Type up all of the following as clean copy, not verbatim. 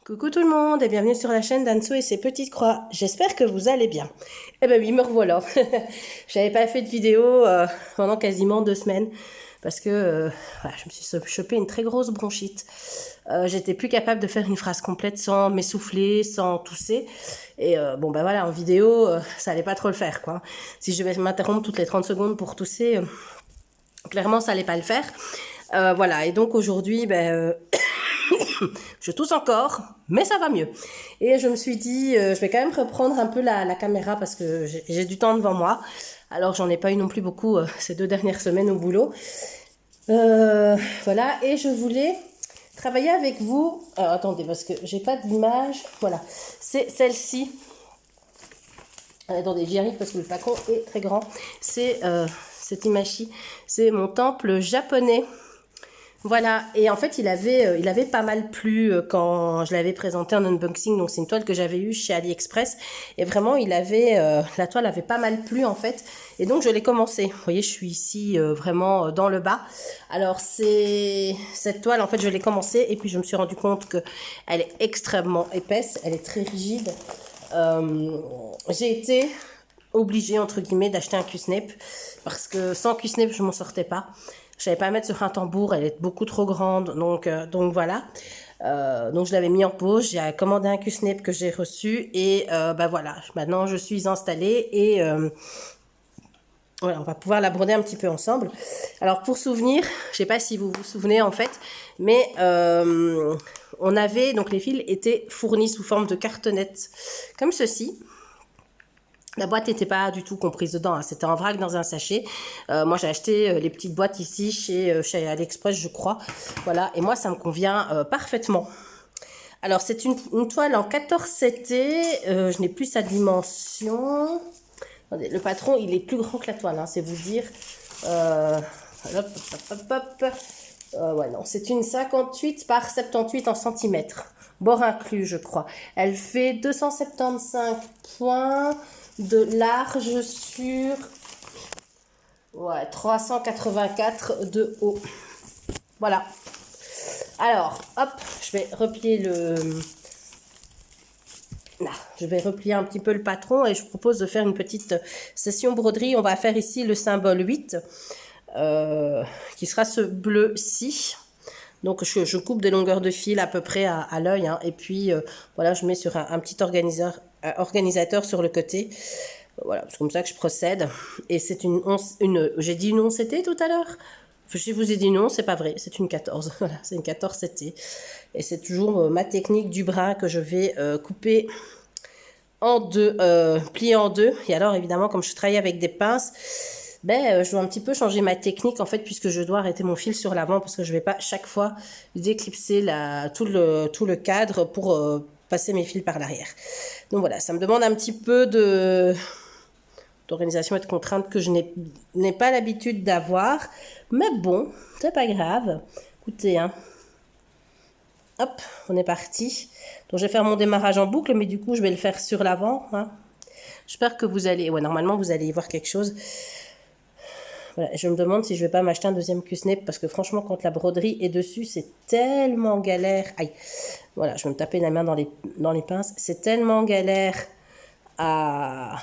Coucou tout le monde et bienvenue sur la chaîne d'Anso et ses petites croix. J'espère que vous allez bien. Eh ben oui, me revoilà. J'avais pas fait de vidéo pendant quasiment 2 semaines parce que voilà, je me suis chopé une très grosse bronchite. J'étais plus capable de faire une phrase complète sans m'essouffler, sans tousser. Et bon ben voilà, en vidéo, ça allait pas trop le faire quoi. Si je vais m'interrompre toutes les 30 secondes pour tousser, clairement ça allait pas le faire. Voilà, et donc aujourd'hui, je tousse encore, mais ça va mieux. Et je me suis dit, je vais quand même reprendre un peu la caméra parce que j'ai du temps devant moi. Alors, j'en ai pas eu non plus beaucoup ces 2 dernières semaines au boulot. Voilà, et je voulais travailler avec vous. Alors, attendez, parce que j'ai pas d'image. Voilà, c'est celle-ci. Attendez, j'y arrive parce que le flacon est très grand. C'est cette image-ci. C'est mon temple japonais. Voilà, et en fait, il avait pas mal plu quand je l'avais présenté en unboxing. Donc, c'est une toile que j'avais eue chez AliExpress. Et vraiment, la toile avait pas mal plu en fait. Et donc, je l'ai commencé. Vous voyez, je suis ici vraiment dans le bas. Alors, cette toile, en fait, je l'ai commencé. Et puis, je me suis rendu compte qu'elle est extrêmement épaisse. Elle est très rigide. J'ai été obligée, entre guillemets, d'acheter un Q-snap. Parce que sans Q-snap, je m'en sortais pas. Je savais pas mettre sur un tambour, elle est beaucoup trop grande, donc voilà. Donc je l'avais mis en pause, j'ai commandé un Q-snap que j'ai reçu et voilà, maintenant je suis installée et voilà, on va pouvoir la broder un petit peu ensemble. Alors pour souvenir, je sais pas si vous vous souvenez en fait, mais donc les fils étaient fournis sous forme de cartonnettes comme ceci. La boîte n'était pas du tout comprise dedans, hein. C'était en vrac dans un sachet. Moi, j'ai acheté les petites boîtes ici chez AliExpress, je crois. Voilà, et moi, ça me convient parfaitement. Alors, c'est une toile en 14 CT. Je n'ai plus sa dimension. Attendez, le patron, il est plus grand que la toile, hein, c'est vous dire. Hop, hop, hop, hop. Ouais, non, c'est une 58 par 78 en centimètres. Bord inclus, je crois. Elle fait 275 points de large sur 384 de haut. Voilà. Alors, hop, je vais replier Là, je vais replier un petit peu le patron et je propose de faire une petite session broderie. On va faire ici le symbole 8, qui sera ce bleu-ci. Donc, je coupe des longueurs de fil à peu près à l'œil, hein, et puis voilà, je mets sur un petit organisateur sur le côté. Voilà, c'est comme ça que je procède. Et c'est j'ai dit une 11 CT tout à l'heure. Je vous ai dit non, c'est pas vrai, c'est une 14. Voilà, c'est une 14 CT. Et c'est toujours ma technique du bras que je vais couper en deux, plier en deux. Et alors, évidemment, comme je travaille avec des pinces, je dois un petit peu changer ma technique en fait, puisque je dois arrêter mon fil sur l'avant parce que je vais pas chaque fois déclipser tout le cadre pour passer mes fils par l'arrière. Donc voilà, ça me demande un petit peu d'organisation et de contraintes que je n'ai pas l'habitude d'avoir. Mais bon, c'est pas grave. Écoutez, hein. Hop, on est parti. Donc je vais faire mon démarrage en boucle, mais du coup je vais le faire sur l'avant, hein. J'espère que vous allez... Ouais, normalement vous allez y voir quelque chose. Voilà, je me demande si je vais pas m'acheter un deuxième Q-snap parce que franchement, quand la broderie est dessus, c'est tellement galère. Aïe, voilà, je vais me taper la main dans les pinces. C'est tellement galère à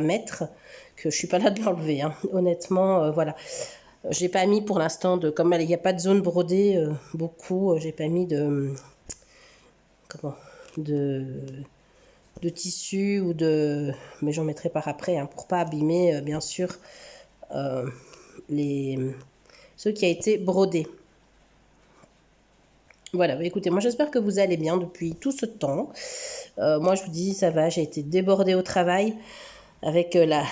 mettre que je suis pas là de l'enlever, hein. Honnêtement, voilà. J'ai pas mis pour l'instant comme il n'y a pas de zone brodée beaucoup, j'ai pas mis de tissu ou mais j'en mettrai par après, hein, pour pas abîmer bien sûr ce qui a été brodé. Voilà, écoutez, moi j'espère que vous allez bien depuis tout ce temps. Moi je vous dis, ça va, j'ai été débordée au travail avec la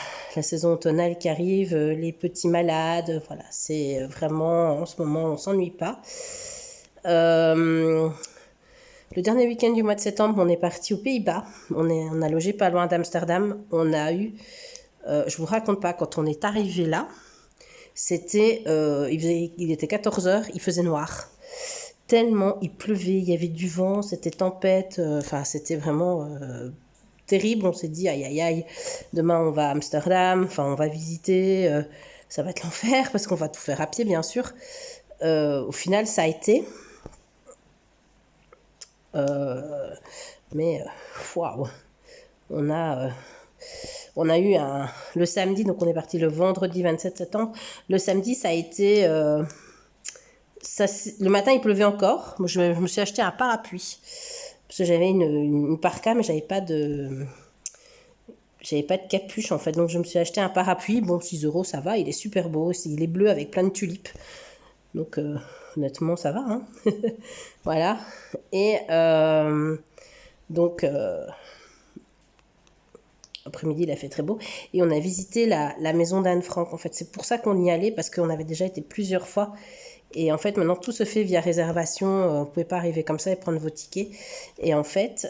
saison automnale qui arrive, les petits malades, voilà, c'est vraiment, en ce moment, on s'ennuie pas. Le dernier week-end du mois de septembre, on est parti aux Pays-Bas. On a logé pas loin d'Amsterdam. On a eu, je vous raconte pas, quand on est arrivé là, il était 14 heures, il faisait noir. Tellement il pleuvait, il y avait du vent, c'était tempête, c'était vraiment terrible. On s'est dit aïe aïe aïe, demain on va à Amsterdam, on va visiter, ça va être l'enfer parce qu'on va tout faire à pied bien sûr. Au final ça a été. Mais, waouh, on a... On a eu le samedi, donc on est parti le vendredi 27 septembre. Le samedi, ça a été... le matin, il pleuvait encore. Moi, je me suis acheté un parapluie. Parce que j'avais une parka, mais j'avais pas de capuche en fait. Donc je me suis acheté un parapluie. Bon, 6 euros, ça va. Il est super beau aussi. Il est bleu avec plein de tulipes. Donc honnêtement, ça va. Hein. Voilà. Et donc... après-midi, il a fait très beau. Et on a visité la maison d'Anne Frank. En fait, c'est pour ça qu'on y allait, parce qu'on avait déjà été plusieurs fois. Et en fait, maintenant, tout se fait via réservation. Vous ne pouvez pas arriver comme ça et prendre vos tickets. Et en fait,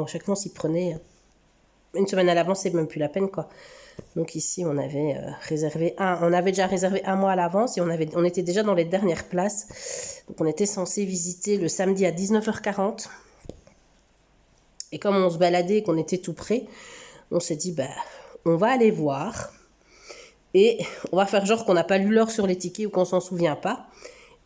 chacun s'y prenait une semaine à l'avance, c'est même plus la peine, quoi. Donc ici, on avait déjà réservé un mois à l'avance et on était déjà dans les dernières places. Donc on était censé visiter le samedi à 19h40. Et comme on se baladait et qu'on était tout près, on s'est dit, on va aller voir. Et on va faire genre qu'on n'a pas lu l'heure sur les tickets ou qu'on s'en souvient pas.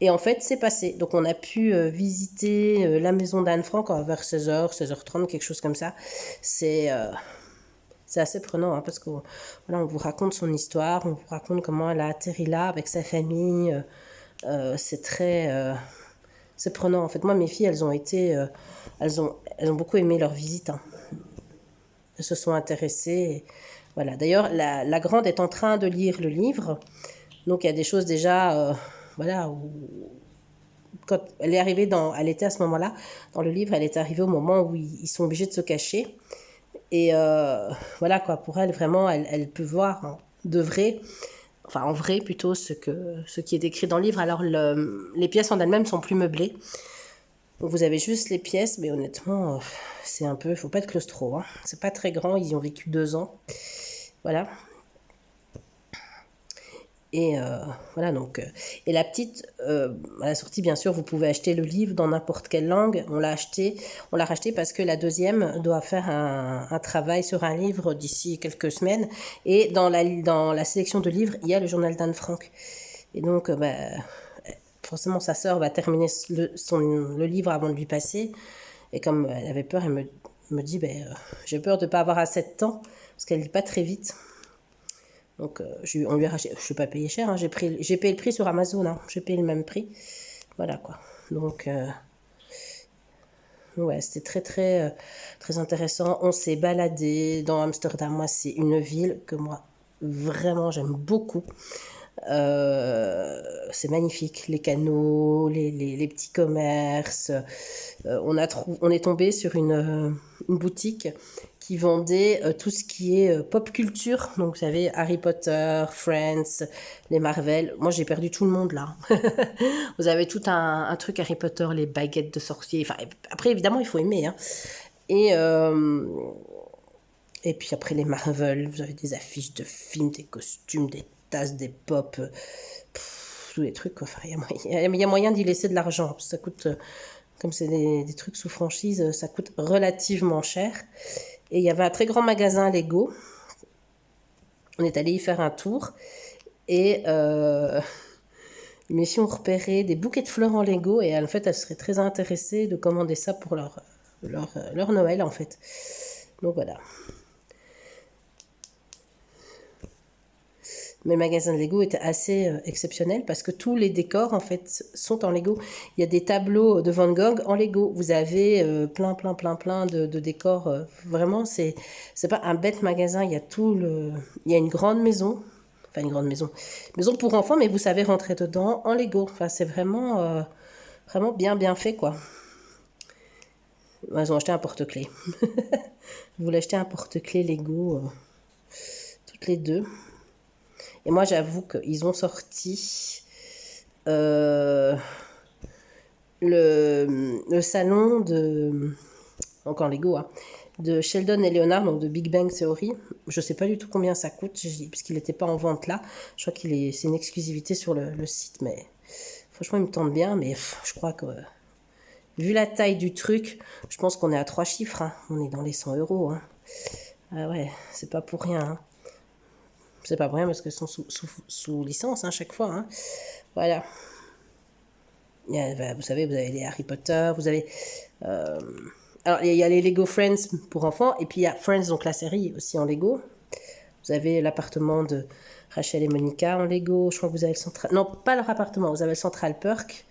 Et en fait, c'est passé. Donc on a pu visiter la maison d'Anne Frank vers 16h, 16h30, quelque chose comme ça. C'est assez prenant, hein, parce qu'on on vous raconte son histoire, on vous raconte comment elle a atterri là avec sa famille. C'est prenant. En fait, moi, mes filles, elles ont beaucoup aimé leur visite. Hein. Elles se sont intéressées. Voilà. D'ailleurs, la grande est en train de lire le livre. Donc, il y a des choses déjà, quand elle est arrivée elle était à ce moment-là, dans le livre, elle est arrivée au moment où ils sont obligés de se cacher. Et voilà, quoi, pour elle, vraiment, elle peut voir de vrai, enfin en vrai plutôt, ce qui est décrit dans le livre. Alors, les pièces en elles-mêmes sont plus meublées. Donc, vous avez juste les pièces, mais honnêtement, c'est un peu, faut pas être claustro. Hein. C'est pas très grand, ils y ont vécu 2 ans. Voilà. Et voilà, donc. Et la petite, à la sortie, bien sûr, vous pouvez acheter le livre dans n'importe quelle langue. On l'a racheté parce que la deuxième doit faire un travail sur un livre d'ici quelques semaines. Et dans la sélection de livres, il y a le journal d'Anne Frank. Et donc, forcément, sa sœur va terminer le livre avant de lui passer. Et comme elle avait peur, elle me dit, j'ai peur de ne pas avoir assez de temps, parce qu'elle ne lit pas très vite. Donc, on lui a racheté. Je ne suis pas payé cher. Hein, j'ai payé le prix sur Amazon. Hein, j'ai payé le même prix. Voilà, quoi. Donc, ouais, c'était très, très, très intéressant. On s'est baladé dans Amsterdam. Moi, c'est une ville que moi, vraiment, j'aime beaucoup. C'est magnifique, les canaux, les petits commerces. On est tombé sur une boutique qui vendait tout ce qui est pop culture. Donc, vous savez, Harry Potter, Friends, les Marvel. Moi, j'ai perdu tout le monde là. Vous avez tout un truc Harry Potter, les baguettes de sorciers. Enfin, après, évidemment, il faut aimer. Hein. Et puis après, les Marvel, vous avez des affiches de films, des costumes, des tasses, des pop, tous les trucs. Enfin, il y a moyen d'y laisser de l'argent. Ça coûte, comme c'est des trucs sous franchise, ça coûte relativement cher. Et il y avait un très grand magasin Lego. On est allé y faire un tour. Et mes filles ont repéré des bouquets de fleurs en Lego. Et en fait, elles seraient très intéressées de commander ça pour leur Noël, en fait. Donc voilà. Mais le magasin de Lego était assez exceptionnel parce que tous les décors, en fait, sont en Lego. Il y a des tableaux de Van Gogh en Lego. Vous avez plein de décors. Vraiment, c'est pas un bête magasin. Il y a une grande maison. Enfin, une grande maison. Maison pour enfants, mais vous savez rentrer dedans en Lego. Enfin, c'est vraiment, vraiment bien fait, quoi. Ils ont acheté un porte-clés. Vous voulez acheter un porte-clés Lego, toutes les deux. Et moi, j'avoue qu'ils ont sorti le salon encore Lego, hein, de Sheldon et Leonard, donc de Big Bang Theory. Je ne sais pas du tout combien ça coûte, puisqu'il n'était pas en vente là. Je crois c'est une exclusivité sur le site, mais franchement, il me tente bien. Mais je crois que, vu la taille du truc, je pense qu'on est à 3 chiffres. Hein. On est dans les 100 euros. Hein. Ah ouais, c'est pas pour rien. Hein. C'est pas pour rien parce qu'elles sont sous licence, hein, chaque fois. Hein. Voilà. bah, vous savez, vous avez les Harry Potter, vous avez... alors, il y a les Lego Friends pour enfants, et puis il y a Friends, donc la série aussi en Lego. Vous avez l'appartement de Rachel et Monica en Lego. Je crois que vous avez le Central... Non, pas leur appartement, vous avez le Central Perk,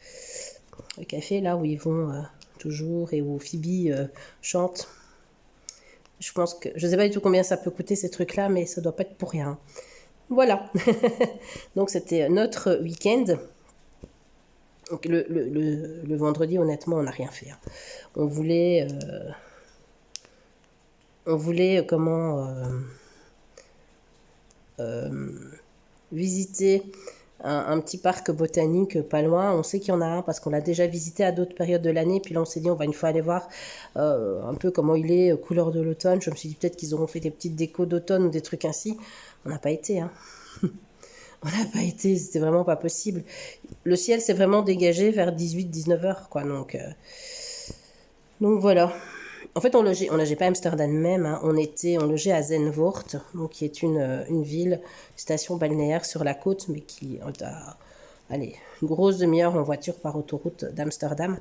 le café, là où ils vont toujours, et où Phoebe chante. Je pense que... Je sais pas du tout combien ça peut coûter, ces trucs-là, mais ça doit pas être pour rien. Voilà. Donc, c'était notre week-end. Donc, le vendredi, honnêtement, on n'a rien fait. Hein. On voulait... comment... visiter un petit parc botanique pas loin. On sait qu'il y en a un parce qu'on l'a déjà visité à d'autres périodes de l'année. Puis là, on s'est dit, on va une fois aller voir un peu comment il est, couleur de l'automne. Je me suis dit peut-être qu'ils auront fait des petites décos d'automne ou des trucs ainsi. On n'a pas été, hein. On n'a pas été, c'était vraiment pas possible. Le ciel s'est vraiment dégagé vers 18-19 heures, quoi. Donc voilà. En fait, on logeait pas à Amsterdam même, hein. On logeait à Zandvoort, donc qui est une ville, station balnéaire sur la côte, mais qui a, allez, une grosse demi-heure en voiture par autoroute d'Amsterdam.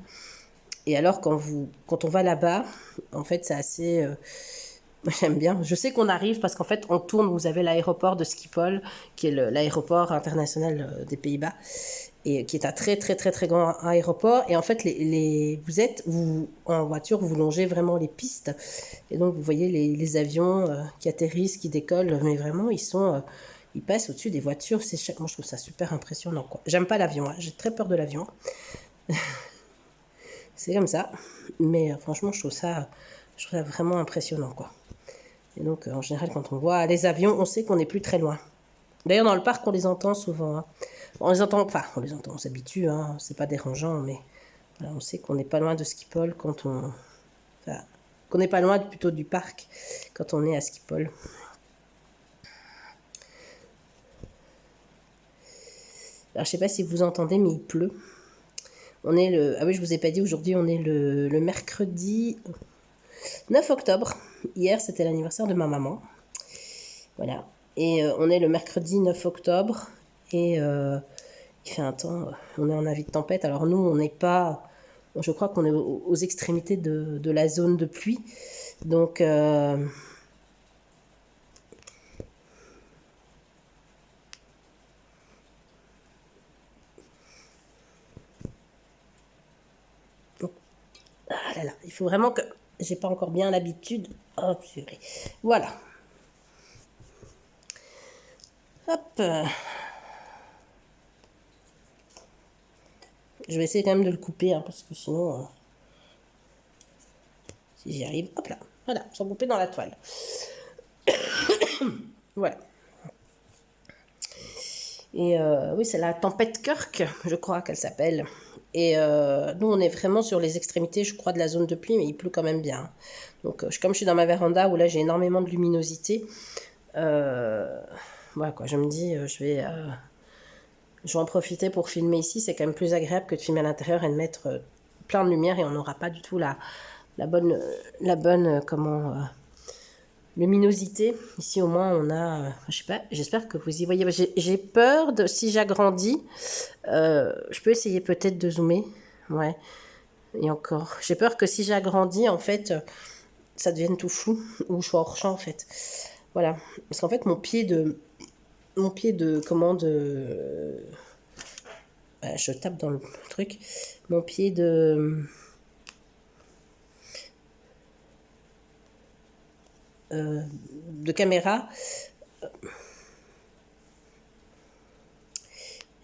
Et alors, quand on va là-bas, en fait, c'est assez... j'aime bien. Je sais qu'on arrive parce qu'en fait, on tourne, vous avez l'aéroport de Schiphol, qui est l'aéroport international des Pays-Bas, et qui est un très très très très grand aéroport. Et en fait, vous en voiture, vous longez vraiment les pistes, et donc vous voyez les avions qui atterrissent, qui décollent, mais vraiment ils passent au-dessus des voitures. Moi, je trouve ça super impressionnant, quoi. J'aime pas l'avion, hein. J'ai très peur de l'avion. C'est comme ça, mais franchement, je trouve ça vraiment impressionnant, quoi. Et donc, en général, quand on voit les avions, on sait qu'on n'est plus très loin. D'ailleurs, dans le parc, on les entend souvent. Hein. On les entend, enfin, on les entend, on s'habitue, hein, c'est pas dérangeant, mais voilà, on sait qu'on n'est pas loin de Schiphol enfin, qu'on n'est pas loin plutôt du parc quand on est à Schiphol. Alors, je sais pas si vous entendez, mais il pleut. Ah oui, je vous ai pas dit, aujourd'hui, on est le mercredi 9 octobre. Hier, c'était l'anniversaire de ma maman. Voilà. Et on est le mercredi 9 octobre. Et il fait un temps, on est en avis de tempête. Alors nous, on n'est pas, je crois qu'on est aux extrémités de la zone de pluie. Donc, ah là là, il faut vraiment que, j'ai pas encore bien l'habitude. Oh purée. Voilà. Hop. Je vais essayer quand même de le couper, hein, parce que sinon, si j'y arrive, hop là. Voilà, sans couper dans la toile. Voilà. Et oui, c'est la tempête Kirk, je crois qu'elle s'appelle. Et nous, on est vraiment sur les extrémités, je crois, de la zone de pluie, mais il pleut quand même bien. Donc, comme je suis dans ma véranda où là, j'ai énormément de luminosité, voilà quoi, je me dis, je vais en profiter pour filmer ici. C'est quand même plus agréable que de filmer à l'intérieur et de mettre plein de lumière et on n'aura pas du tout la bonne luminosité. Ici, au moins, on a... je sais pas, j'espère que vous y voyez. J'ai peur de... Si j'agrandis, je peux essayer peut-être de zoomer. Ouais, et encore. J'ai peur que si j'agrandis, en fait, ça devienne tout flou. Ou je sois hors champ, en fait. Voilà. Parce qu'en fait, mon pied de... je tape dans le truc. Mon pied de caméra,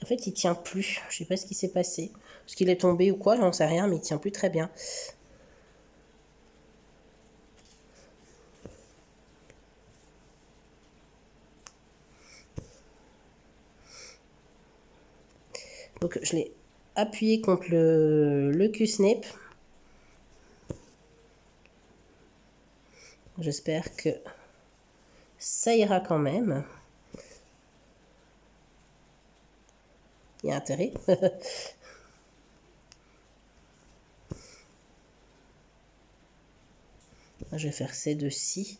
en fait, il tient plus. Je sais pas ce qui s'est passé. Est-ce qu'il est tombé ou quoi, j'en sais rien, mais il tient plus très bien. Donc, je l'ai appuyé contre le Q-snap. J'espère que ça ira quand même. Il y a intérêt. Je vais faire ces deux-ci.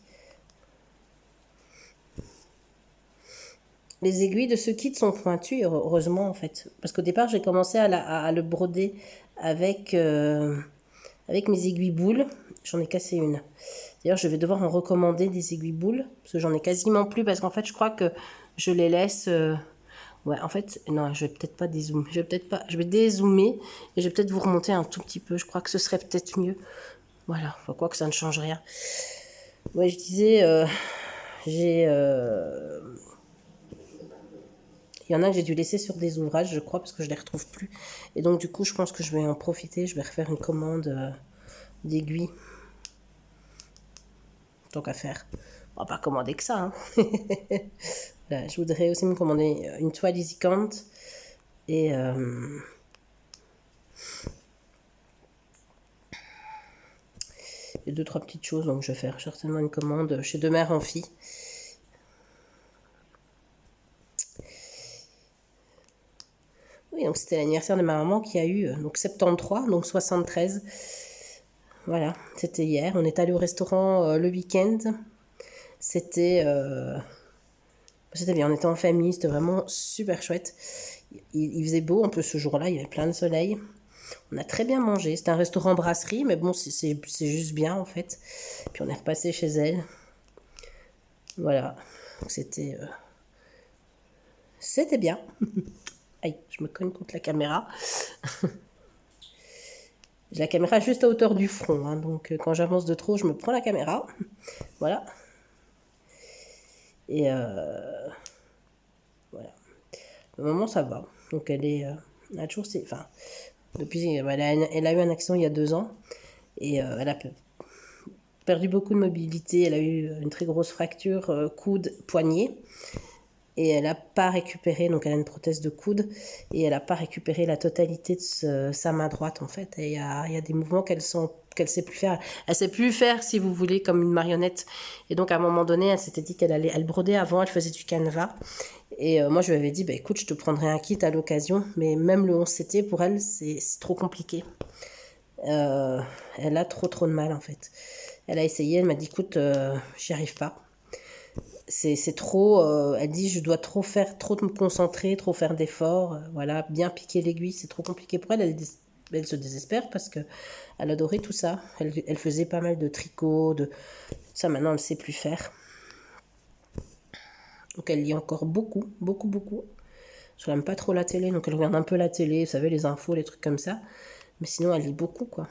Les aiguilles de ce kit sont pointues, heureusement en fait. Parce qu'au départ, j'ai commencé à le broder avec, avec mes aiguilles boules. J'en ai cassé une. D'ailleurs, je vais devoir en recommander des aiguilles boules. Parce que j'en ai quasiment plus. Parce qu'en fait, je crois que je les laisse... Ouais, en fait, non, je vais peut-être pas dézoomer. Je vais peut-être pas... Je vais dézoomer. Et je vais peut-être vous remonter un tout petit peu. Je crois que ce serait peut-être mieux. Voilà. Enfin, quoi que ça ne change rien. Ouais, je disais... j'ai... Il y en a que j'ai dû laisser sur des ouvrages, je crois, parce que je les retrouve plus. Et donc, du coup, je pense que je vais en profiter. Je vais refaire une commande d'aiguilles. Tant qu'à faire. On va pas commander que ça. Hein. Voilà, je voudrais aussi me commander une toile EasyCount. Et... et deux, trois petites choses. Donc, je vais faire certainement une commande chez De Mère en Fille. Oui, donc c'était l'anniversaire de ma maman qui a eu donc 73, donc 73. Voilà, c'était hier. On est allé au restaurant le week-end. C'était bien, on était en famille, c'était vraiment super chouette. Il faisait beau, en plus ce jour-là, il y avait plein de soleil. On a très bien mangé. C'était un restaurant brasserie, mais bon, c'est juste bien en fait. Puis on est repassé chez elle. Voilà, c'était bien. Aïe, je me cogne contre la caméra. J'ai la caméra juste à hauteur du front, hein, donc quand j'avance de trop, je me prends la caméra. Voilà. Et voilà. Le moment, ça va. Donc elle est... elle a toujours... Enfin, depuis... Elle a eu un accident il y a 2 ans. Et elle a perdu beaucoup de mobilité. Elle a eu une très grosse fracture coude-poignet. Et elle n'a pas récupéré, donc elle a une prothèse de coude, et elle n'a pas récupéré la totalité de sa main droite en fait. Et il y a des mouvements qu'elle sait plus faire. Elle sait plus faire, si vous voulez, comme une marionnette. Et donc à un moment donné, elle s'était dit elle brodait avant, elle faisait du canevas. Et moi je lui avais dit, bah, écoute, je te prendrai un kit à l'occasion, mais même le 11CT, pour elle, c'est trop compliqué. Elle a trop de mal en fait. Elle a essayé, elle m'a dit, écoute, j'y arrive pas. C'est trop, elle dit je dois trop me concentrer, trop faire d'efforts, voilà, bien piquer l'aiguille, c'est trop compliqué pour elle. Elle se désespère parce que elle adorait tout ça. Elle faisait pas mal de tricot, de ça, maintenant elle sait plus faire. Donc elle lit encore beaucoup. Je n'aime pas trop la télé, donc elle regarde un peu la télé, vous savez, les infos, les trucs comme ça. Mais sinon elle lit beaucoup, quoi.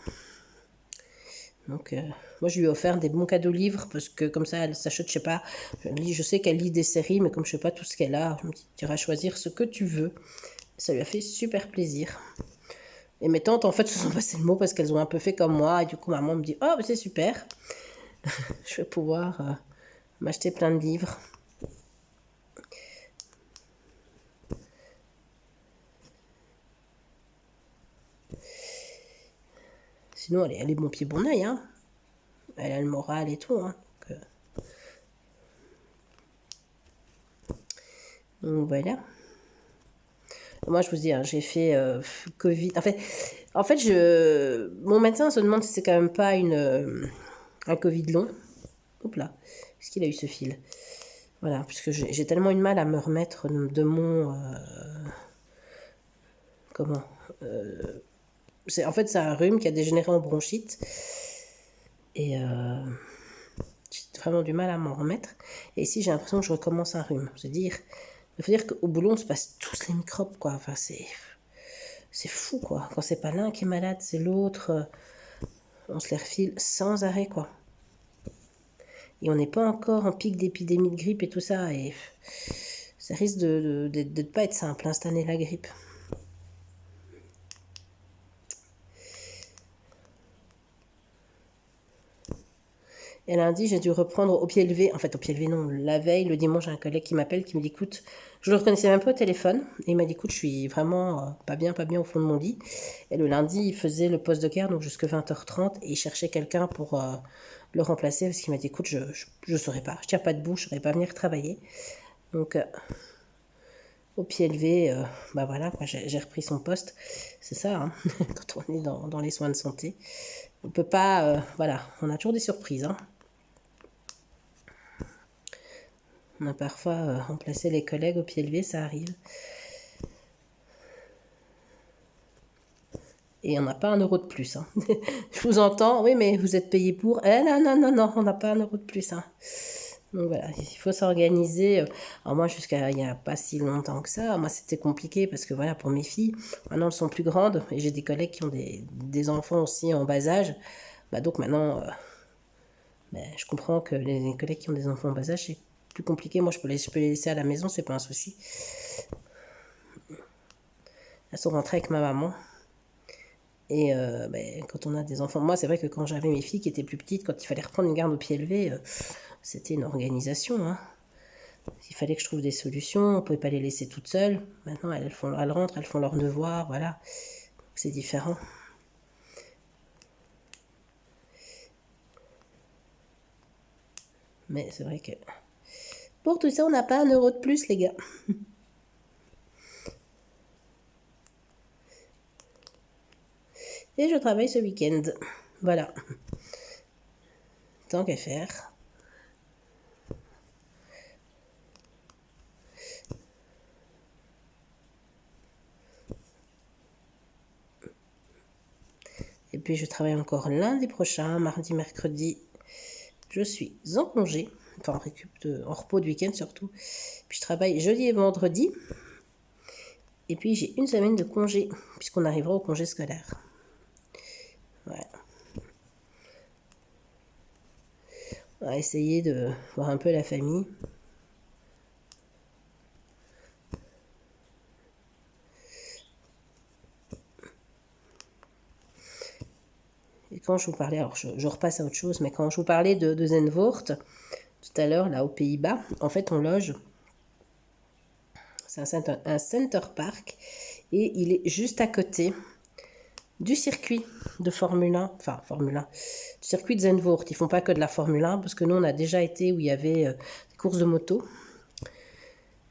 Donc, moi, je lui ai offert des bons cadeaux livres parce que comme ça, elle s'achète, je sais pas, je sais qu'elle lit des séries, mais comme je sais pas tout ce qu'elle a, je me dis, tu iras choisir ce que tu veux. Ça lui a fait super plaisir. Et mes tantes, en fait, se sont passées le mot parce qu'elles ont un peu fait comme moi. Et du coup, maman me dit, oh, c'est super. Je vais pouvoir m'acheter plein de livres. Sinon, elle est bon pied, bon oeil, hein. Elle a le moral et tout, hein. Donc voilà. Moi, je vous dis, hein, j'ai fait Covid. En fait, mon médecin se demande si c'est quand même pas un Covid long. Hop là, est-ce qu'il a eu ce fil? Voilà, puisque j'ai tellement eu de mal à me remettre de mon... comment En fait, c'est un rhume qui a dégénéré en bronchite. Et j'ai vraiment du mal à m'en remettre. Et ici, j'ai l'impression que je recommence un rhume. Il faut dire qu'au boulot, on se passe tous les microbes, quoi. Enfin, c'est fou, quoi. Quand c'est pas l'un qui est malade, c'est l'autre. On se les refile sans arrêt, quoi. Et on n'est pas encore en pic d'épidémie de grippe et tout ça. Et ça risque de ne pas être simple, hein, cette année, la grippe. Et lundi, j'ai dû reprendre au pied levé. En fait, au pied levé, non. La veille, le dimanche, j'ai un collègue qui m'appelle, qui me dit, écoute, je le reconnaissais même pas au téléphone. Et il m'a dit, écoute, je suis vraiment pas bien au fond de mon lit. Et le lundi, il faisait le poste de garde, donc jusqu'à 20h30. Et il cherchait quelqu'un pour le remplacer. Parce qu'il m'a dit, écoute, je saurais pas. Je tiens pas debout, je saurais pas venir travailler. Donc, au pied levé, bah voilà, j'ai repris son poste. C'est ça, hein, quand on est dans les soins de santé. On peut pas, voilà, on a toujours des surprises, hein. On a parfois remplacé les collègues au pied levé, ça arrive. Et on n'a pas 1 € de plus. Hein. Je vous entends, oui, mais vous êtes payé pour. Non, non, non, non, on n'a pas 1 € de plus. Hein. Donc voilà, il faut s'organiser. Alors moi, jusqu'à il n'y a pas si longtemps que ça, moi c'était compliqué parce que voilà, pour mes filles, maintenant elles sont plus grandes et j'ai des collègues qui ont des enfants aussi en bas âge. Bah, donc maintenant, je comprends que les collègues qui ont des enfants en bas âge, c'est plus compliqué. Moi, je peux les laisser à la maison, c'est pas un souci. Elles sont rentrées avec ma maman. Et quand on a des enfants, moi c'est vrai que quand j'avais mes filles qui étaient plus petites, quand il fallait reprendre une garde au pied levé, c'était une organisation. Hein. Il fallait que je trouve des solutions, on ne pouvait pas les laisser toutes seules. Maintenant elles rentrent, elles font leurs devoirs, voilà. C'est différent. Mais c'est vrai que pour tout ça, on n'a pas 1 € de plus, les gars. Et je travaille ce week-end. Voilà. Tant qu'à faire. Et puis je travaille encore lundi prochain, mardi, mercredi. Je suis en congé, enfin en repos de week-end surtout. Puis je travaille jeudi et vendredi. Et puis j'ai 1 semaine de congé, puisqu'on arrivera au congé scolaire. Voilà. On va essayer de voir un peu la famille. Et quand je vous parlais, alors je repasse à autre chose, mais quand je vous parlais de Zandvoort, tout à l'heure, là, aux Pays-Bas, en fait, on loge. C'est un center park et il est juste à côté du circuit de Formule 1, enfin Formule 1, du circuit de Zandvoort. Ils font pas que de la Formule 1 parce que nous on a déjà été où il y avait des courses de moto.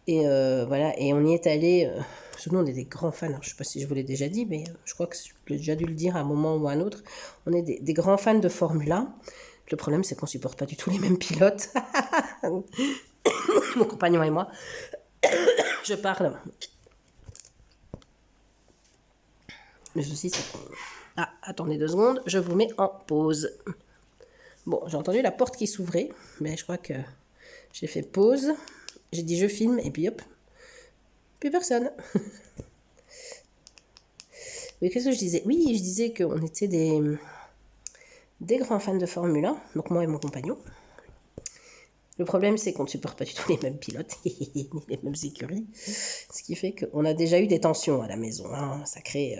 Et voilà, et on y est allé, parce que nous on est des grands fans, alors, je ne sais pas si je vous l'ai déjà dit, mais je crois que j'ai déjà dû le dire à un moment ou à un autre, on est des grands fans de Formule 1. Le problème c'est qu'on ne supporte pas du tout les mêmes pilotes, mon compagnon et moi. Je parle. Le souci c'est qu'on... Ah, attendez 2 secondes, je vous mets en pause. Bon, j'ai entendu la porte qui s'ouvrait, mais je crois que j'ai fait pause. J'ai dit je filme et puis hop, plus personne. Oui, qu'est-ce que je disais? Oui, je disais qu'on était des grands fans de Formule 1, donc moi et mon compagnon. Le problème, c'est qu'on ne supporte pas du tout les mêmes pilotes, ni les mêmes écuries. Ce qui fait qu'on a déjà eu des tensions à la maison. Hein. Ça crée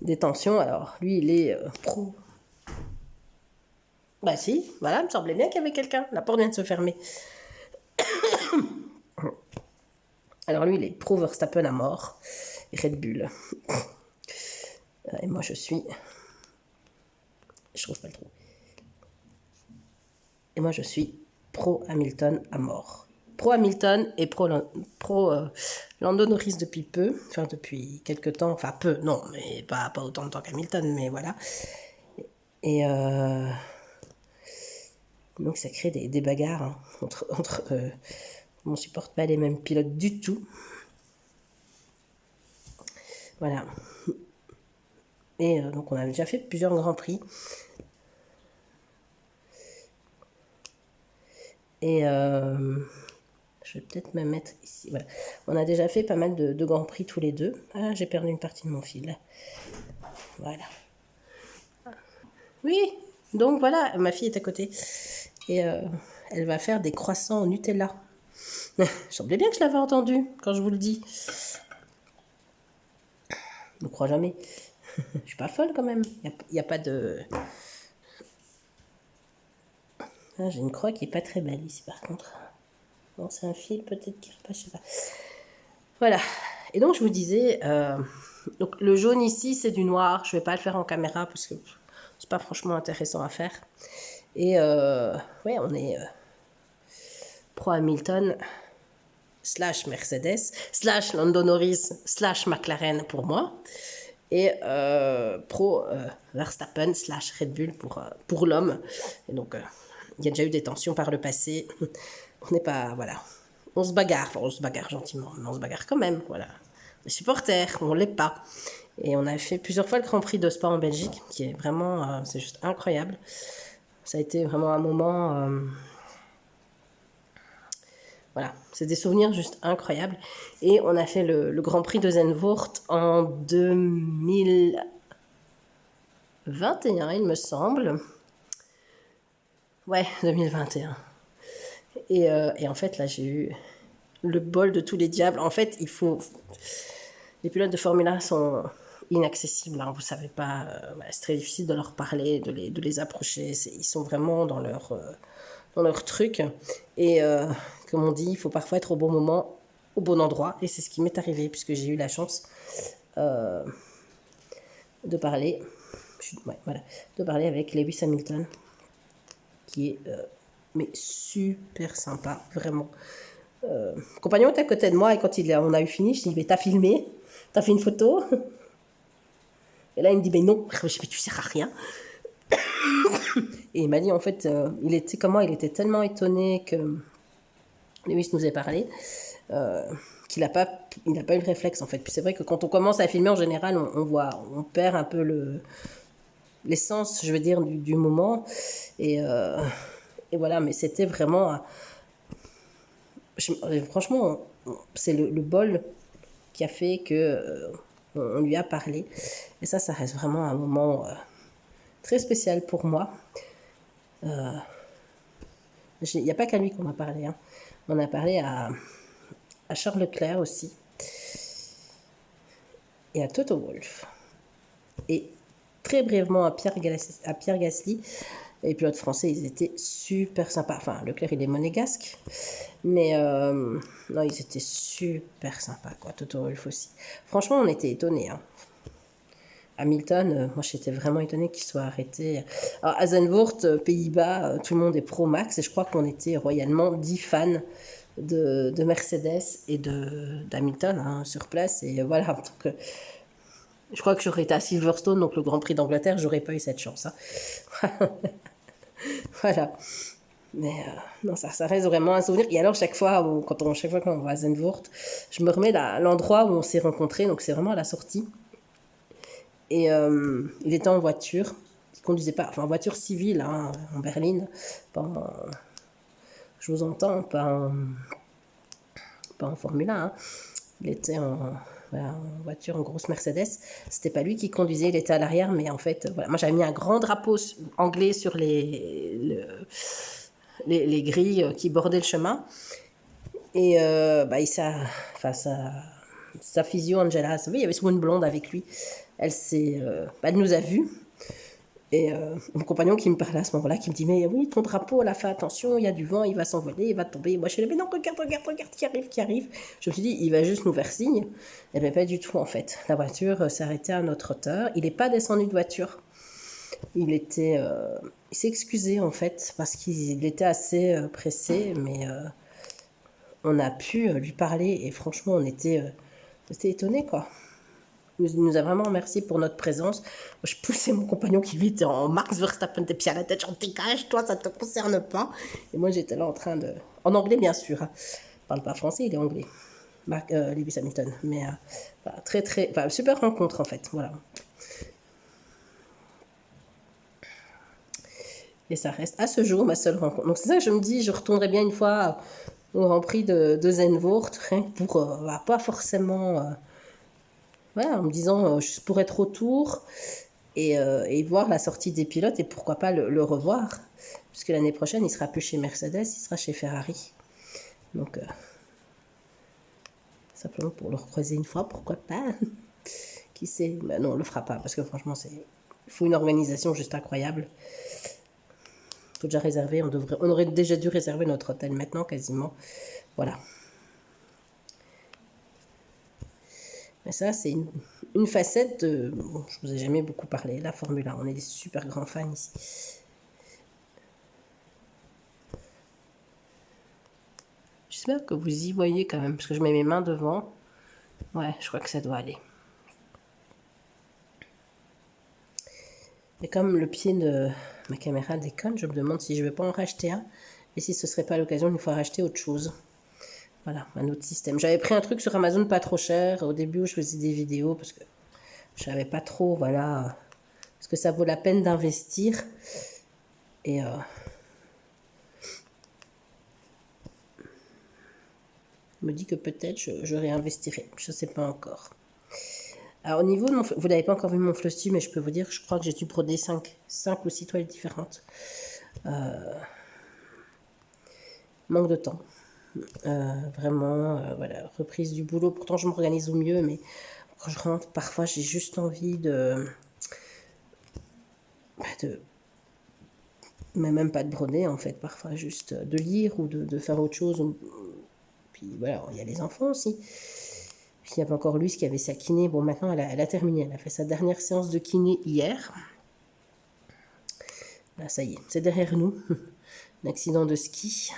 des tensions. Alors, lui, il est pro. Bah si, voilà, il me semblait bien qu'il y avait quelqu'un. La porte vient de se fermer. Alors lui, il est pro Verstappen à mort. Red Bull. Et moi, je trouve pas le trou. Et moi, je suis pro Hamilton à mort. Pro Hamilton et pro Lando Norris depuis peu. Enfin, depuis quelques temps. Enfin, peu, non, mais pas autant de temps qu'Hamilton, mais voilà. Et donc, ça crée des bagarres hein, entre on ne supporte pas les mêmes pilotes du tout. Voilà. Et donc on a déjà fait plusieurs grands prix. Et je vais peut-être me mettre ici. Voilà. On a déjà fait pas mal de grands prix tous les deux. Ah, j'ai perdu une partie de mon fil. Voilà. Oui, donc voilà, ma fille est à côté. Et elle va faire des croissants au Nutella. Il semblait bien que je l'avais entendu quand je vous le dis. Je ne crois jamais. Je suis pas folle quand même. Il n'y a pas de... Ah, j'ai une croix qui est pas très belle ici par contre. Bon, c'est un fil peut-être qui repasse, je sais pas. Voilà. Et donc je vous disais, donc le jaune ici c'est du noir. Je vais pas le faire en caméra parce que c'est pas franchement intéressant à faire. Et ouais, on est pro Hamilton / Mercedes / Lando Norris / McLaren pour moi. Et pro Verstappen / Red Bull pour l'homme. Et donc, il y a déjà eu des tensions par le passé. On n'est pas, voilà. On se bagarre, enfin, on se bagarre gentiment, mais on se bagarre quand même, voilà. Les supporters, on l'est pas. Et on a fait plusieurs fois le Grand Prix de sport en Belgique, qui est vraiment, c'est juste incroyable. Ça a été vraiment un moment, voilà, c'est des souvenirs juste incroyables. Et on a fait le Grand Prix de Zandvoort en 2021, il me semble. Ouais, 2021. Et en fait, là, j'ai eu le bol de tous les diables. En fait, les pilotes de Formule 1 sont inaccessibles, hein, vous savez pas. C'est très difficile de leur parler, de les approcher. Ils sont vraiment dans leur truc. Et comme on dit, il faut parfois être au bon moment, au bon endroit. Et c'est ce qui m'est arrivé, puisque j'ai eu la chance de parler, voilà, de parler avec Lewis Hamilton, qui est mais super sympa, vraiment. Mon compagnon était à côté de moi et quand on a eu fini, je dis mais t'as filmé? T'as fait une photo? Et là il me dit mais non. Je dis mais tu sers à rien. Et il m'a dit en fait, il était tellement étonné que Lewis nous ait parlé qu'il n'a pas eu le réflexe en fait. Puis c'est vrai que quand on commence à filmer en général, on perd un peu l'essence, je veux dire, du moment. Et voilà, mais c'était vraiment, franchement, c'est le bol qui a fait que on lui a parlé. Et ça reste vraiment un moment très spécial pour moi. Il n'y a pas qu'à lui qu'on a parlé, hein. On a parlé à Charles Leclerc aussi et à Toto Wolff. Et très brièvement à Pierre Gasly. Les pilotes français, ils étaient super sympas. Enfin, Leclerc, il est monégasque. Mais non, ils étaient super sympas, quoi. Toto Wolff aussi. Franchement, on était étonnés, hein. Hamilton, moi j'étais vraiment étonnée qu'il soit arrêté. Alors, à Zandvoort, Pays-Bas, tout le monde est pro max et je crois qu'on était royalement 10 fans de Mercedes et d'Hamilton, hein, sur place. Et voilà, donc je crois que j'aurais été à Silverstone, donc le Grand Prix d'Angleterre, j'aurais pas eu cette chance, hein. Voilà. Mais non, ça reste vraiment un souvenir. Et alors, chaque fois qu'on va à Zandvoort, je me remets à l'endroit où on s'est rencontrés, donc c'est vraiment à la sortie. Et il était en voiture, il conduisait pas, enfin en voiture civile, hein, en berline, je vous entends, pas en Formule 1, hein. Il était voilà, en voiture, en grosse Mercedes. C'était pas lui qui conduisait, il était à l'arrière, mais en fait, voilà. Moi j'avais mis un grand drapeau anglais sur les grilles qui bordaient le chemin. Et sa physio Angela, vous savez, il y avait souvent une blonde avec lui. Elle nous a vus. Et mon compagnon qui me parlait à ce moment-là, qui me dit mais oui, ton drapeau, là, fais attention, il y a du vent, il va s'envoler, il va tomber. Moi je suis là, mais non, regarde, qui arrive. Je me suis dit, il va juste nous faire signe. Eh bien pas du tout en fait. La voiture s'est arrêtée à notre hauteur. Il n'est pas descendu de voiture. Il s'est excusé en fait parce qu'il était assez pressé, mais on a pu lui parler et franchement on était étonnés, quoi. Il nous a vraiment remercié pour notre présence. Moi, je poussais mon compagnon qui lui était en Max Verstappen des pieds à la tête, genre dégage, toi ça te concerne pas. Et moi j'étais là en train en anglais bien sûr, hein. Il parle pas français, il est anglais, Lewis Hamilton. Mais voilà, super rencontre en fait, voilà. Et ça reste à ce jour ma seule rencontre. Donc c'est ça que je me dis, je retournerai bien une fois au Grand Prix de Zandvoort, rien que pour, pas forcément, voilà, en me disant juste pour être autour et voir la sortie des pilotes et pourquoi pas le revoir. Puisque l'année prochaine, il sera plus chez Mercedes, il sera chez Ferrari. Donc, simplement pour le recroiser une fois, pourquoi pas. Qui sait? Ben non, on le fera pas parce que franchement, il faut une organisation juste incroyable. Faut déjà réserver, on aurait déjà dû réserver notre hôtel maintenant quasiment. Voilà. Mais ça, c'est une facette de... Bon, je vous ai jamais beaucoup parlé, la Formule 1. On est des super grands fans ici. J'espère que vous y voyez quand même, parce que je mets mes mains devant. Ouais, je crois que ça doit aller. Et comme le pied de ma caméra déconne, je me demande si je vais pas en racheter un Et si ce serait pas l'occasion une fois racheter autre chose. Voilà, un autre système. J'avais pris un truc sur Amazon pas trop cher. Au début, où je faisais des vidéos parce que je savais pas trop, voilà, est-ce que ça vaut la peine d'investir. Et je me dis que peut-être je réinvestirai. Je sais pas encore. Alors au niveau de mon... Vous n'avez pas encore vu mon flossu, mais je peux vous dire, je crois que j'ai dû broder 5 ou 6 toiles différentes. Manque de temps. Vraiment, voilà, reprise du boulot. Pourtant, je m'organise au mieux, mais quand je rentre, parfois, j'ai juste envie mais même pas de broder, en fait. Parfois, juste de lire ou de faire autre chose. Puis voilà, il y a les enfants aussi. Puis il y avait encore lui qui avait sa kiné. Bon, maintenant, elle a terminé. Elle a fait sa dernière séance de kiné hier. Là, ça y est, c'est derrière nous. Un accident de ski.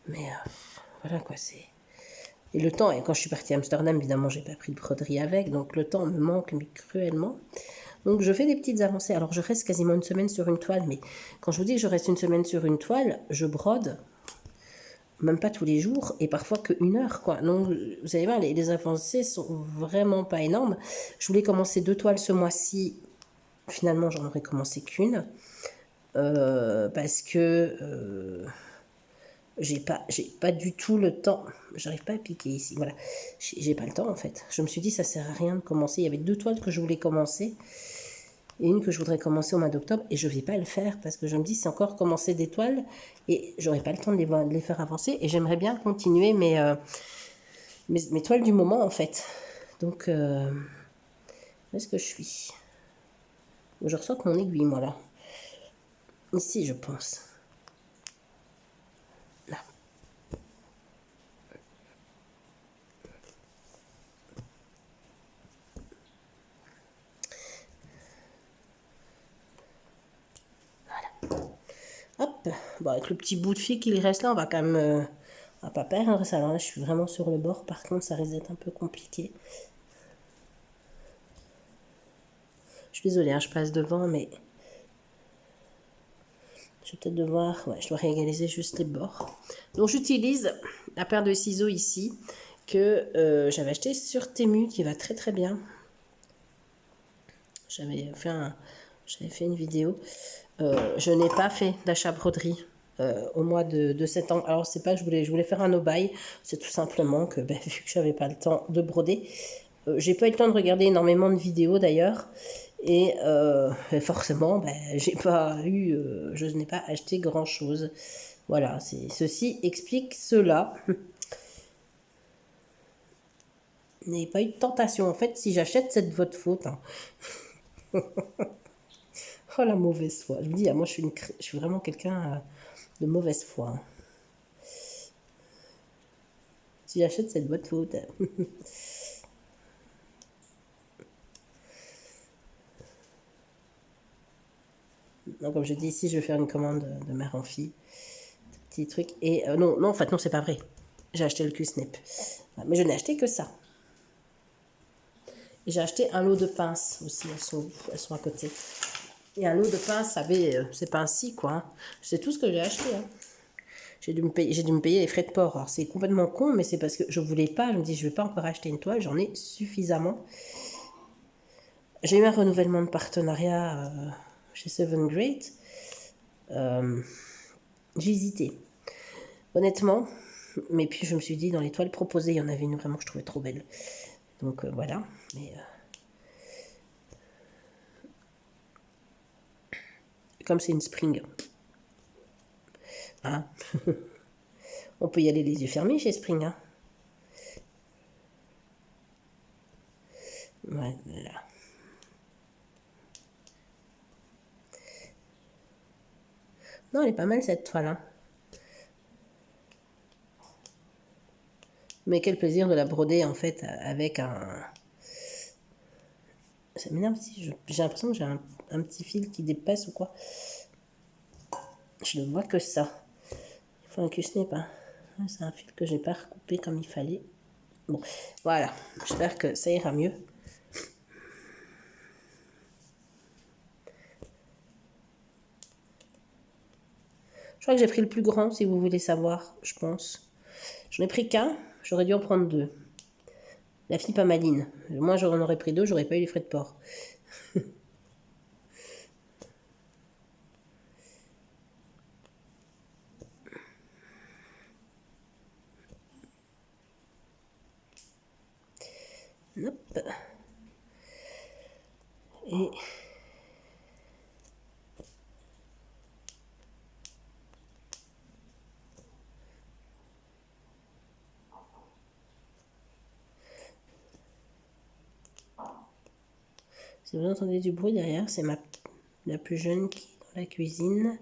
Mais voilà quoi, c'est... Et le temps, et quand je suis partie à Amsterdam, évidemment, j'ai pas pris de broderie avec, donc le temps me manque mais cruellement. Donc je fais des petites avancées. Alors je reste quasiment une semaine sur une toile, mais quand je vous dis que je reste une semaine sur une toile, je brode même pas tous les jours et parfois que 1 heure quoi. Donc vous allez voir, les avancées sont vraiment pas énormes. Je voulais commencer 2 toiles ce mois-ci, finalement j'en aurais commencé qu'une parce que j'ai pas du tout le temps. J'arrive pas à piquer ici. Voilà. J'ai pas le temps en fait. Je me suis dit ça sert à rien de commencer. Il y avait 2 toiles que je voulais commencer et une que je voudrais commencer au mois d'octobre et je vais pas le faire parce que je me dis c'est encore commencer des toiles et j'aurai pas le temps de les faire avancer et j'aimerais bien continuer mes toiles du moment en fait. Donc où est-ce que je suis? Je ressens que mon aiguille moi là. Ici je pense. Là. Hop, bon, avec le petit bout de fil qu'il reste là, on va quand même... on va pas perdre ça. Alors là, je suis vraiment sur le bord. Par contre, ça risque d'être un peu compliqué. Je suis désolée, hein, je passe devant, mais... Je vais peut-être devoir... Ouais, je dois réégaliser juste les bords. Donc, j'utilise la paire de ciseaux ici que j'avais acheté sur Temu, qui va très très bien. J'avais fait une vidéo. Je n'ai pas fait d'achat broderie au mois de septembre. Alors, c'est pas que je voulais faire un no-buy. C'est tout simplement que, vu que j'avais pas le temps de broder, j'ai pas eu le temps de regarder énormément de vidéos d'ailleurs. Et forcément, j'ai pas eu, je n'ai pas acheté grand chose. Voilà, ceci explique cela. N'ayez pas eu de tentation. En fait, si j'achète, c'est de votre faute. Hein. Oh la mauvaise foi. Je me dis, moi je suis vraiment quelqu'un de mauvaise foi. Hein. Si j'achète, c'est de votre faute. Donc, comme je dis ici, je vais faire une commande de mère en fille. Petit truc. Et non, en fait, non, c'est pas vrai. J'ai acheté le Q-Snip. Mais je n'ai acheté que ça. Et j'ai acheté un lot de pinces aussi. Elles sont à côté. Et un lot de pinces, c'est pinci, quoi. Hein. C'est tout ce que j'ai acheté. Hein. J'ai dû me payer les frais de port. Alors, c'est complètement con, mais c'est parce que je voulais pas. Je me dis, je vais pas encore acheter une toile. J'en ai suffisamment. J'ai eu un renouvellement de partenariat chez Seven Great. J'ai hésité. Honnêtement. Mais puis, je me suis dit, dans les toiles proposées, il y en avait une vraiment que je trouvais trop belle. Donc, voilà. Mais... comme c'est une spring. Hein. On peut y aller les yeux fermés chez Spring. Hein. Voilà. Non, elle est pas mal cette toile. Hein. Mais quel plaisir de la broder en fait avec un... Ça m'énerve si j'ai l'impression que j'ai un petit fil qui dépasse ou quoi. Je ne vois que ça. Il faut un Q-Snip. Hein. C'est un fil que j'ai pas recoupé comme il fallait. Bon, voilà. J'espère que ça ira mieux. crois que j'ai pris le plus grand, si vous voulez savoir, je pense. J'en ai pris qu'un, j'aurais dû en prendre deux. La fille pas maline. Moi, j'en aurais pris deux, j'aurais pas eu les frais de port. Hop. Et... si vous entendez du bruit derrière, c'est la plus jeune qui est dans la cuisine,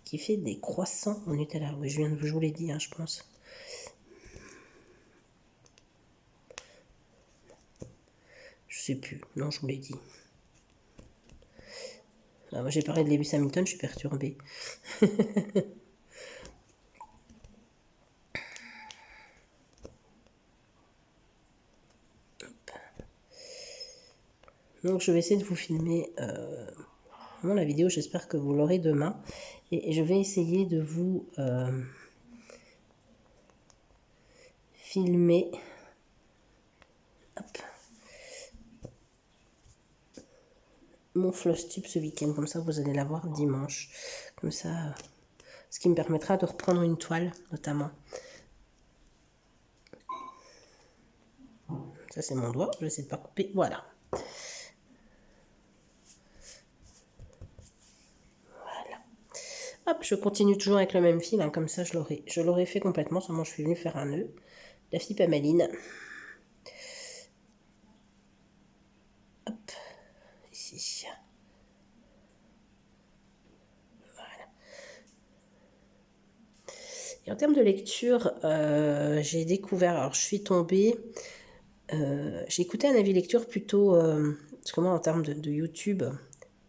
qui fait des croissants au Nutella. Oui, je vous l'ai dit, hein, je pense. Je sais plus. Non, je vous l'ai dit. Ah, moi, j'ai parlé de Lewis Hamilton, je suis perturbée. Donc, je vais essayer de vous filmer la vidéo. J'espère que vous l'aurez demain. Et je vais essayer de vous filmer. Hop. Mon floss tube ce week-end, comme ça vous allez l'avoir dimanche, comme ça, ce qui me permettra de reprendre une toile notamment. Ça c'est mon doigt, je vais essayer de pas couper, voilà. Voilà. Hop, je continue toujours avec le même fil, hein, comme ça je l'aurais fait complètement, seulement je suis venue faire un nœud. La fille Pamaline. Hop, ici. Et en termes de lecture, j'ai découvert, alors je suis tombée, j'ai écouté un avis lecture plutôt, comment en termes de YouTube,